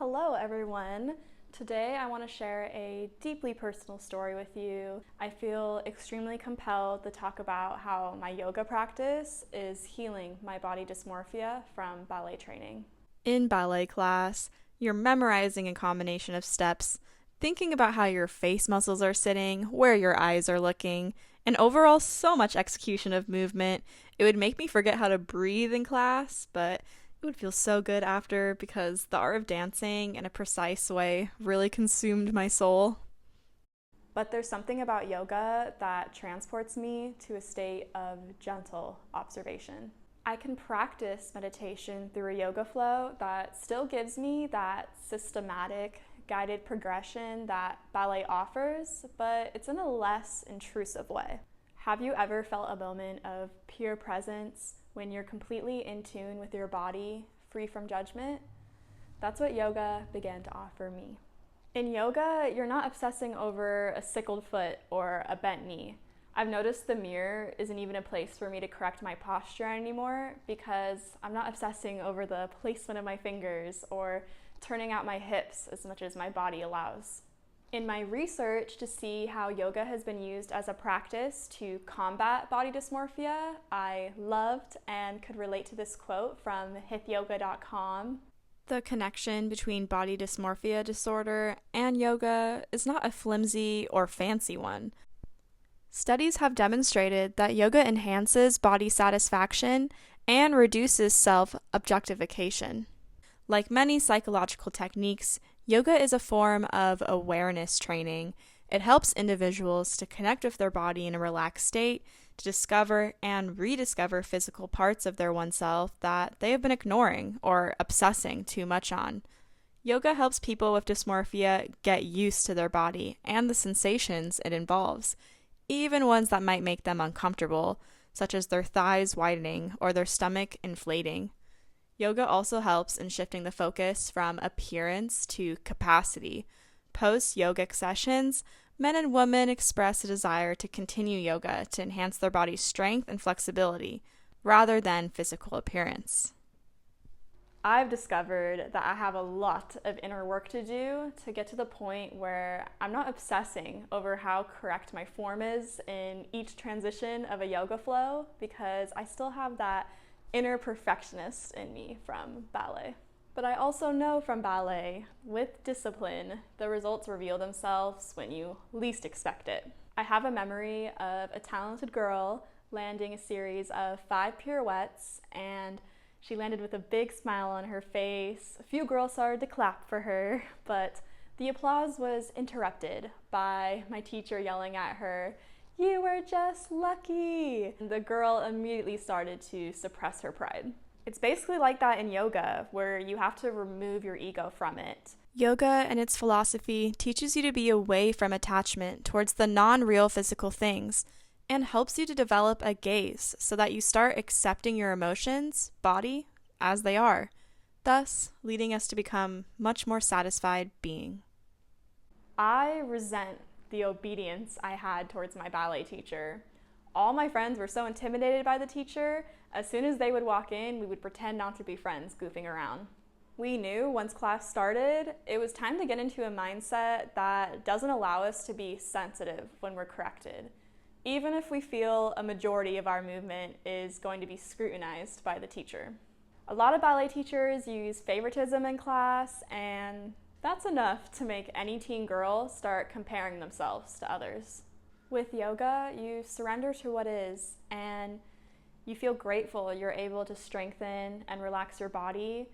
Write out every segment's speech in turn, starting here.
Hello, everyone. Today, I want to share a deeply personal story with you. I feel extremely compelled to talk about how my yoga practice is healing my body dysmorphia from ballet training. In ballet class, you're memorizing a combination of steps, thinking about how your face muscles are sitting, where your eyes are looking, and overall so much execution of movement. It would make me forget how to breathe in class, but it would feel so good after because the art of dancing in a precise way really consumed my soul. But there's something about yoga that transports me to a state of gentle observation. I can practice meditation through a yoga flow that still gives me that systematic, guided progression that ballet offers, but it's in a less intrusive way. Have you ever felt a moment of pure presence when you're completely in tune with your body, free from judgment? That's what yoga began to offer me. In yoga, you're not obsessing over a sickled foot or a bent knee. I've noticed the mirror isn't even a place for me to correct my posture anymore because I'm not obsessing over the placement of my fingers or turning out my hips as much as my body allows. In my research to see how yoga has been used as a practice to combat body dysmorphia, I loved and could relate to this quote from hithyoga.com. The connection between body dysmorphia disorder and yoga is not a flimsy or fancy one. Studies have demonstrated that yoga enhances body satisfaction and reduces self-objectification. Like many psychological techniques, yoga is a form of awareness training. It helps individuals to connect with their body in a relaxed state, to discover and rediscover physical parts of their oneself that they have been ignoring or obsessing too much on. Yoga helps people with dysmorphia get used to their body and the sensations it involves, even ones that might make them uncomfortable, such as their thighs widening or their stomach inflating. Yoga also helps in shifting the focus from appearance to capacity. Post-yogic sessions, men and women express a desire to continue yoga to enhance their body's strength and flexibility, rather than physical appearance. I've discovered that I have a lot of inner work to do to get to the point where I'm not obsessing over how correct my form is in each transition of a yoga flow because I still have that inner perfectionist in me from ballet. But I also know from ballet, with discipline, the results reveal themselves when you least expect it. I have a memory of a talented girl landing a series of 5 pirouettes, and she landed with a big smile on her face. A few girls started to clap for her, but the applause was interrupted by my teacher yelling at her, "You were just lucky!" The girl immediately started to suppress her pride. It's basically like that in yoga, where you have to remove your ego from it. Yoga and its philosophy teaches you to be away from attachment towards the non-real physical things and helps you to develop a gaze so that you start accepting your emotions, body, as they are, thus leading us to become much more satisfied being. I resent the obedience I had towards my ballet teacher. All my friends were so intimidated by the teacher, as soon as they would walk in, we would pretend not to be friends, goofing around. We knew once class started, it was time to get into a mindset that doesn't allow us to be sensitive when we're corrected, even if we feel a majority of our movement is going to be scrutinized by the teacher. A lot of ballet teachers use favoritism in class, and that's enough to make any teen girl start comparing themselves to others. With yoga, you surrender to what is, and you feel grateful you're able to strengthen and relax your body,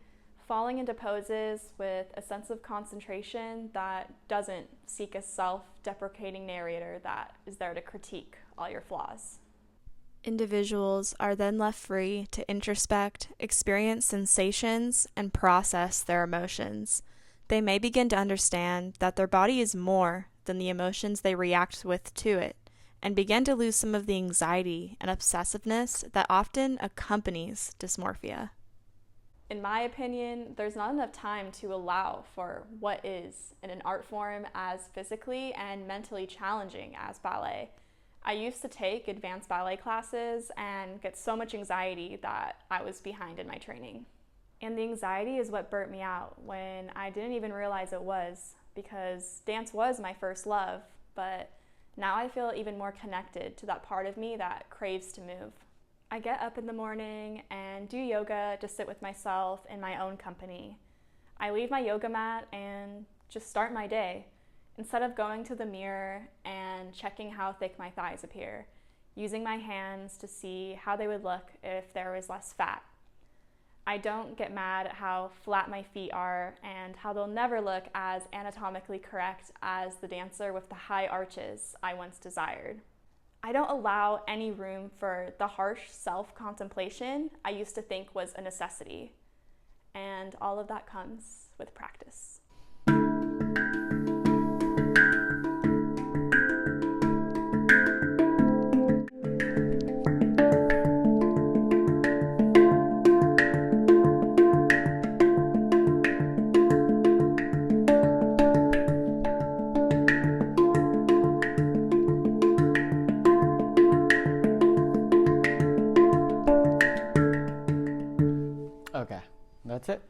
falling into poses with a sense of concentration that doesn't seek a self-deprecating narrator that is there to critique all your flaws. Individuals are then left free to introspect, experience sensations, and process their emotions. They may begin to understand that their body is more than the emotions they react with to it, and begin to lose some of the anxiety and obsessiveness that often accompanies dysmorphia. In my opinion, there's not enough time to allow for what is in an art form as physically and mentally challenging as ballet. I used to take advanced ballet classes and get so much anxiety that I was behind in my training. And the anxiety is what burnt me out when I didn't even realize it was, because dance was my first love, but now I feel even more connected to that part of me that craves to move. I get up in the morning and do yoga to sit with myself in my own company. I leave my yoga mat and just start my day, instead of going to the mirror and checking how thick my thighs appear, using my hands to see how they would look if there was less fat. I don't get mad at how flat my feet are and how they'll never look as anatomically correct as the dancer with the high arches I once desired. I don't allow any room for the harsh self-contemplation I used to think was a necessity. And all of that comes with practice. Okay, that's it.